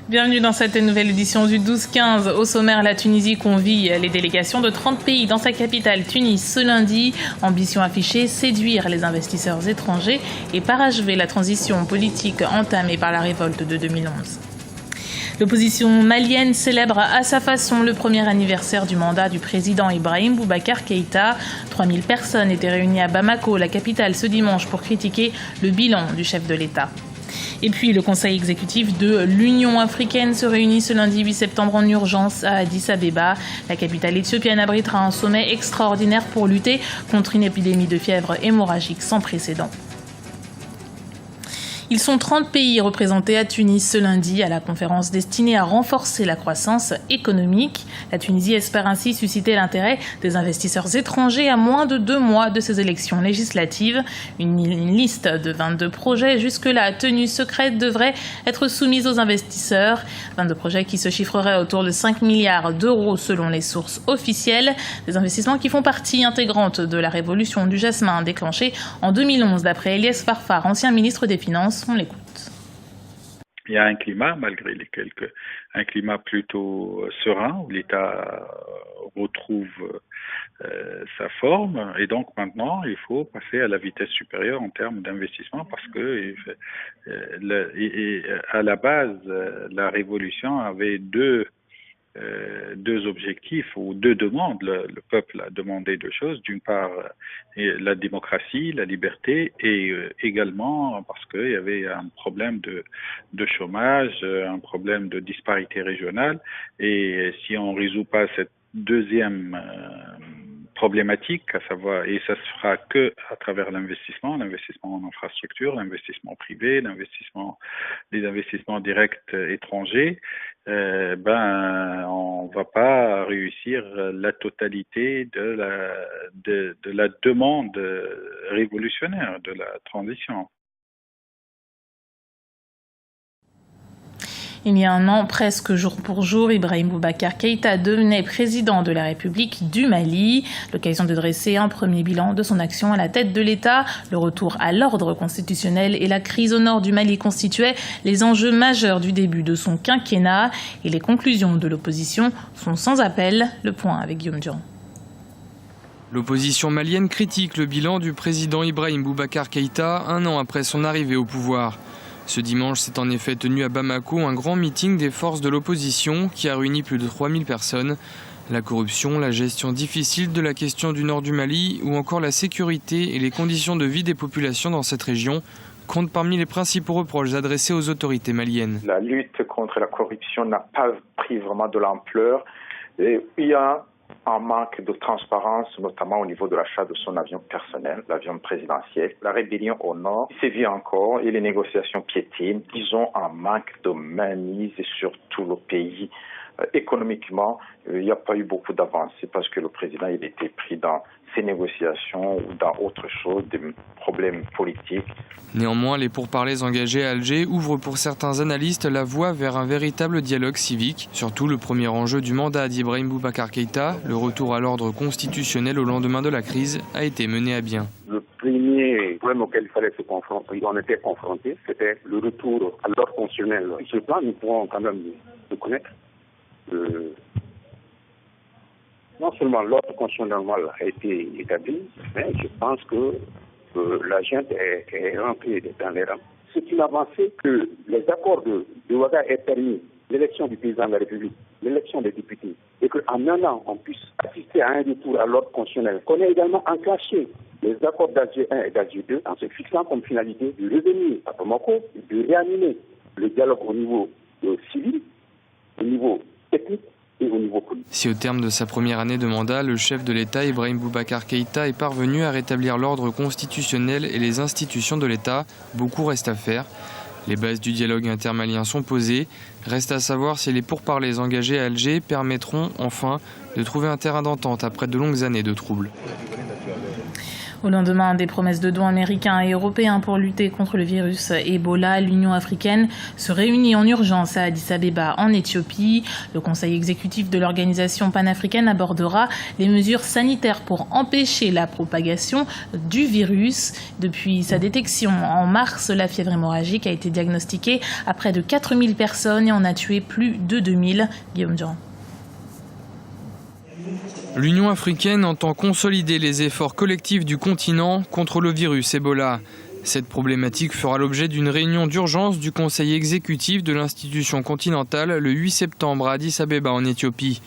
Bienvenue dans cette nouvelle édition du 12-15. Au sommaire, la Tunisie convie les délégations de 30 pays dans sa capitale Tunis ce lundi. Ambition affichée, séduire les investisseurs étrangers et parachever la transition politique entamée par la révolte de 2011. L'opposition malienne célèbre à sa façon le premier anniversaire du mandat du président Ibrahim Boubacar Keïta. 3000 personnes étaient réunies à Bamako, la capitale, ce dimanche pour critiquer le bilan du chef de l'État. Et puis, le Conseil exécutif de l'Union africaine se réunit ce lundi 8 septembre en urgence à Addis Abeba. La capitale éthiopienne abritera un sommet extraordinaire pour lutter contre une épidémie de fièvre hémorragique sans précédent. Ils sont 30 pays représentés à Tunis ce lundi à la conférence destinée à renforcer la croissance économique. La Tunisie espère ainsi susciter l'intérêt des investisseurs étrangers à moins de 2 mois de ces élections législatives. Une liste de 22 projets jusque-là tenus secrètes devrait être soumise aux investisseurs. 22 projets qui se chiffreraient autour de 5 milliards d'euros selon les sources officielles. Des investissements qui font partie intégrante de la révolution du jasmin déclenchée en 2011 d'après Elias Farfar, ancien ministre des Finances. On l'écoute. Il y a un climat, malgré un climat plutôt serein, où l'État retrouve sa forme. Et donc maintenant, il faut passer à la vitesse supérieure en termes d'investissement parce que à la base, la révolution avait deux objectifs ou 2 demandes. Le peuple a demandé 2 choses. D'une part, la démocratie, la liberté, et également parce qu'il y avait un problème de chômage, un problème de disparité régionale. Et si on ne résout pas cette deuxième problématique, à savoir, et ça se fera que à travers l'investissement en infrastructure, l'investissement privé, les investissements directs étrangers, on va pas réussir la totalité de la demande révolutionnaire de la transition. Il y a un an, presque jour pour jour, Ibrahim Boubacar Keïta devenait président de la République du Mali. L'occasion de dresser un premier bilan de son action à la tête de l'État. Le retour à l'ordre constitutionnel et la crise au nord du Mali constituaient les enjeux majeurs du début de son quinquennat. Et les conclusions de l'opposition sont sans appel. Le point avec Guillaume Durand. L'opposition malienne critique le bilan du président Ibrahim Boubacar Keïta un an après son arrivée au pouvoir. Ce dimanche s'est en effet tenu à Bamako un grand meeting des forces de l'opposition qui a réuni plus de 3000 personnes. La corruption, la gestion difficile de la question du nord du Mali ou encore la sécurité et les conditions de vie des populations dans cette région comptent parmi les principaux reproches adressés aux autorités maliennes. La lutte contre la corruption n'a pas pris vraiment de l'ampleur. Et il y a un manque de transparence, notamment au niveau de l'achat de son avion personnel, l'avion présidentiel. La rébellion au nord sévit encore et les négociations piétinent. Disons un manque de mainmise sur tout le pays. Économiquement, il n'y a pas eu beaucoup d'avancées parce que le président il était pris dans ces négociations ou dans autre chose, des problèmes politiques. Néanmoins, les pourparlers engagés à Alger ouvrent pour certains analystes la voie vers un véritable dialogue civique. Surtout, le premier enjeu du mandat d'Ibrahim Boubacar Keïta, le retour à l'ordre constitutionnel au lendemain de la crise, a été mené à bien. Le premier problème auquel il fallait se confronter, on était confronté, c'était le retour à l'ordre constitutionnel. Sur ce plan, nous pourrons quand même reconnaître non seulement l'ordre constitutionnel a été établi, mais je pense que la junte est rentrée dans les rangs. C'est une avancée que les accords de Ouaga aient permis l'élection du président de la République, l'élection des députés, et qu'en un an, on puisse assister à un retour à l'ordre constitutionnel. Qu'on ait également enclenché les accords d'Alger 1 et d'Alger 2 en se fixant comme finalité de revenir à Bamako, de réanimer le dialogue au niveau civil, au niveau technique et au niveau politique. Si au terme de sa première année de mandat, le chef de l'État, Ibrahim Boubacar Keïta, est parvenu à rétablir l'ordre constitutionnel et les institutions de l'État, beaucoup reste à faire. Les bases du dialogue intermalien sont posées. Reste à savoir si les pourparlers engagés à Alger permettront enfin de trouver un terrain d'entente après de longues années de troubles. Au lendemain des promesses de dons américains et européens pour lutter contre le virus Ebola, l'Union africaine se réunit en urgence à Addis Abeba en Éthiopie. Le conseil exécutif de l'organisation panafricaine abordera les mesures sanitaires pour empêcher la propagation du virus. Depuis sa détection en mars, la fièvre hémorragique a été diagnostiquée à près de 4000 personnes et en a tué plus de 2000. Guillaume Durand. L'Union africaine entend consolider les efforts collectifs du continent contre le virus Ebola. Cette problématique fera l'objet d'une réunion d'urgence du conseil exécutif de l'institution continentale le 8 septembre à Addis Abeba en Éthiopie.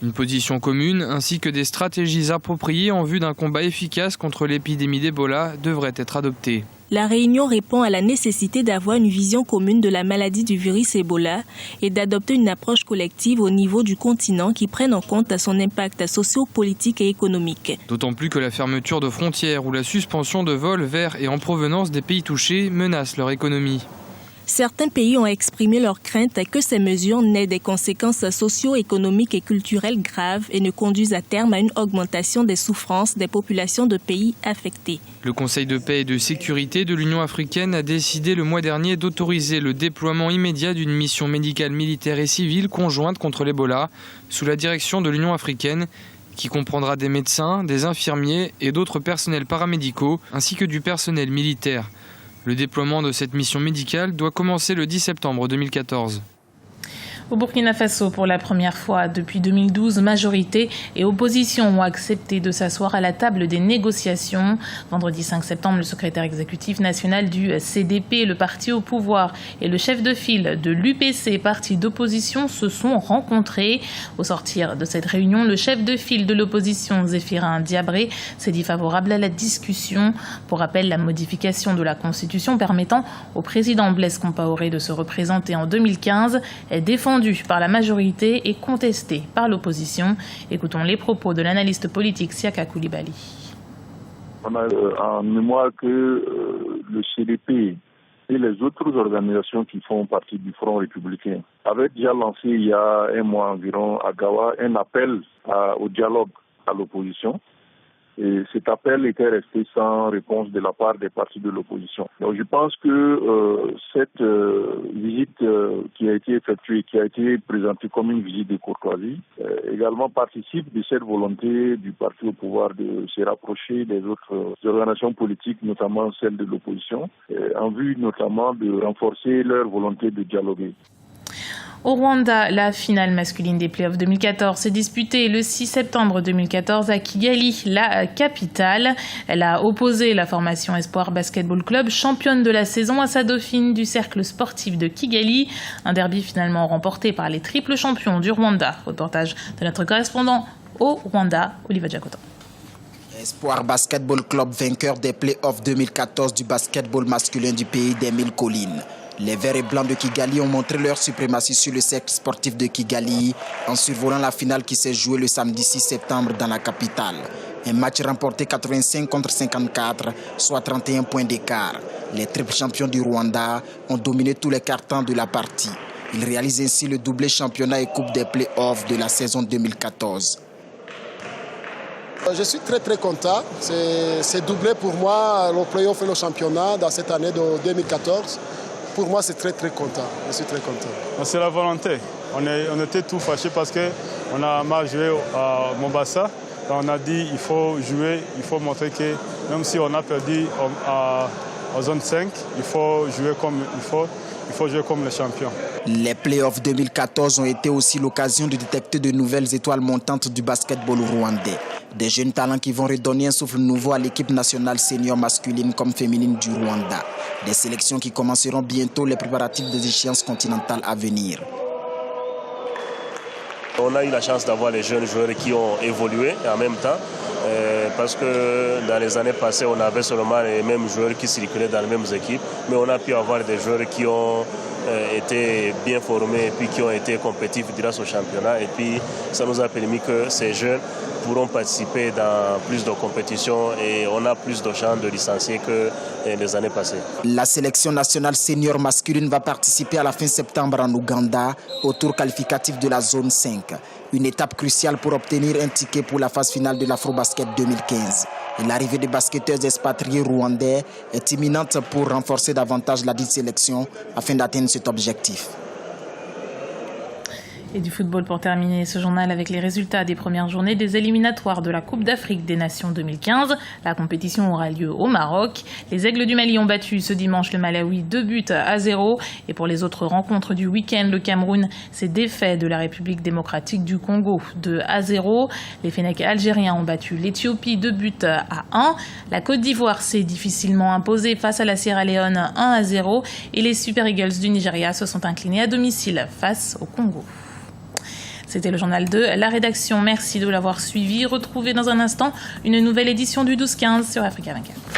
Une position commune ainsi que des stratégies appropriées en vue d'un combat efficace contre l'épidémie d'Ebola devraient être adoptées. La réunion répond à la nécessité d'avoir une vision commune de la maladie du virus Ebola et d'adopter une approche collective au niveau du continent qui prenne en compte son impact socio-politique et économique. D'autant plus que la fermeture de frontières ou la suspension de vols vers et en provenance des pays touchés menacent leur économie. Certains pays ont exprimé leur crainte que ces mesures n'aient des conséquences socio-économiques et culturelles graves et ne conduisent à terme à une augmentation des souffrances des populations de pays affectés. Le Conseil de paix et de sécurité de l'Union africaine a décidé le mois dernier d'autoriser le déploiement immédiat d'une mission médicale, militaire et civile conjointe contre l'Ebola sous la direction de l'Union africaine qui comprendra des médecins, des infirmiers et d'autres personnels paramédicaux ainsi que du personnel militaire. Le déploiement de cette mission médicale doit commencer le 10 septembre 2014. Au Burkina Faso, pour la première fois depuis 2012, majorité et opposition ont accepté de s'asseoir à la table des négociations. Vendredi 5 septembre, le secrétaire exécutif national du CDP, le parti au pouvoir, et le chef de file de l'UPC, parti d'opposition, se sont rencontrés. Au sortir de cette réunion, le chef de file de l'opposition, Zéphirin Diabré, s'est dit favorable à la discussion. Pour rappel, la modification de la Constitution permettant au président Blaise Compaoré de se représenter en 2015 est défendue par la majorité et contesté par l'opposition. Écoutons les propos de l'analyste politique Siaka Koulibaly. On a en mémoire que le CDP et les autres organisations qui font partie du Front républicain avaient déjà lancé il y a un mois environ à Gawa un appel au dialogue à l'opposition. Et cet appel était resté sans réponse de la part des partis de l'opposition. Donc je pense que cette visite qui a été effectuée, qui a été présentée comme une visite de courtoisie, également participe de cette volonté du parti au pouvoir de se rapprocher des autres organisations politiques, notamment celles de l'opposition, en vue notamment de renforcer leur volonté de dialoguer. Au Rwanda, la finale masculine des playoffs 2014 s'est disputée le 6 septembre 2014 à Kigali, la capitale. Elle a opposé la formation Espoir Basketball Club, championne de la saison, à sa dauphine du cercle sportif de Kigali. Un derby finalement remporté par les triples champions du Rwanda. Reportage de notre correspondant au Rwanda, Olivier Jacotan. Espoir Basketball Club, vainqueur des playoffs 2014 du basketball masculin du pays des 1000 collines. Les Verts et Blancs de Kigali ont montré leur suprématie sur le cercle sportif de Kigali en survolant la finale qui s'est jouée le samedi 6 septembre dans la capitale. Un match remporté 85 contre 54, soit 31 points d'écart. Les triples champions du Rwanda ont dominé tous les quarts-temps de la partie. Ils réalisent ainsi le doublé championnat et coupe des playoffs de la saison 2014. Je suis très content. C'est doublé pour moi le playoff et le championnat dans cette année de 2014. Pour moi, c'est très content. Je suis très content. C'est la volonté. On était tout fâchés parce qu'on a mal joué à Mombasa. On a dit qu'il faut jouer, il faut montrer que même si on a perdu en zone 5, il faut jouer comme il faut jouer comme les champions. Les playoffs 2014 ont été aussi l'occasion de détecter de nouvelles étoiles montantes du basketball rwandais. Des jeunes talents qui vont redonner un souffle nouveau à l'équipe nationale senior masculine comme féminine du Rwanda. Des sélections qui commenceront bientôt les préparatifs des échéances continentales à venir. On a eu la chance d'avoir les jeunes joueurs qui ont évolué en même temps. Parce que dans les années passées, on avait seulement les mêmes joueurs qui circulaient dans les mêmes équipes. Mais on a pu avoir des joueurs qui ont été bien formés et puis qui ont été compétitifs durant ce championnat. Et puis ça nous a permis que ces jeunes pourront participer dans plus de compétitions et on a plus de chances de licencier que les années passées. La sélection nationale senior masculine va participer à la fin septembre en Ouganda au tour qualificatif de la zone 5. Une étape cruciale pour obtenir un ticket pour la phase finale de l'Afrobasket 2015. Et l'arrivée des basketteurs expatriés rwandais est imminente pour renforcer davantage la dite sélection afin d'atteindre cet objectif. Et du football pour terminer ce journal avec les résultats des premières journées des éliminatoires de la Coupe d'Afrique des Nations 2015. La compétition aura lieu au Maroc. Les Aigles du Mali ont battu ce dimanche le Malawi 2-0. Et pour les autres rencontres du week-end, le Cameroun s'est défait de la République démocratique du Congo 2-0. Les Fennecs algériens ont battu l'Éthiopie 2-1. La Côte d'Ivoire s'est difficilement imposée face à la Sierra Leone 1-0. Et les Super Eagles du Nigeria se sont inclinés à domicile face au Congo. C'était le journal de la rédaction. Merci de l'avoir suivi. Retrouvez dans un instant une nouvelle édition du 12-15 sur Africa 24.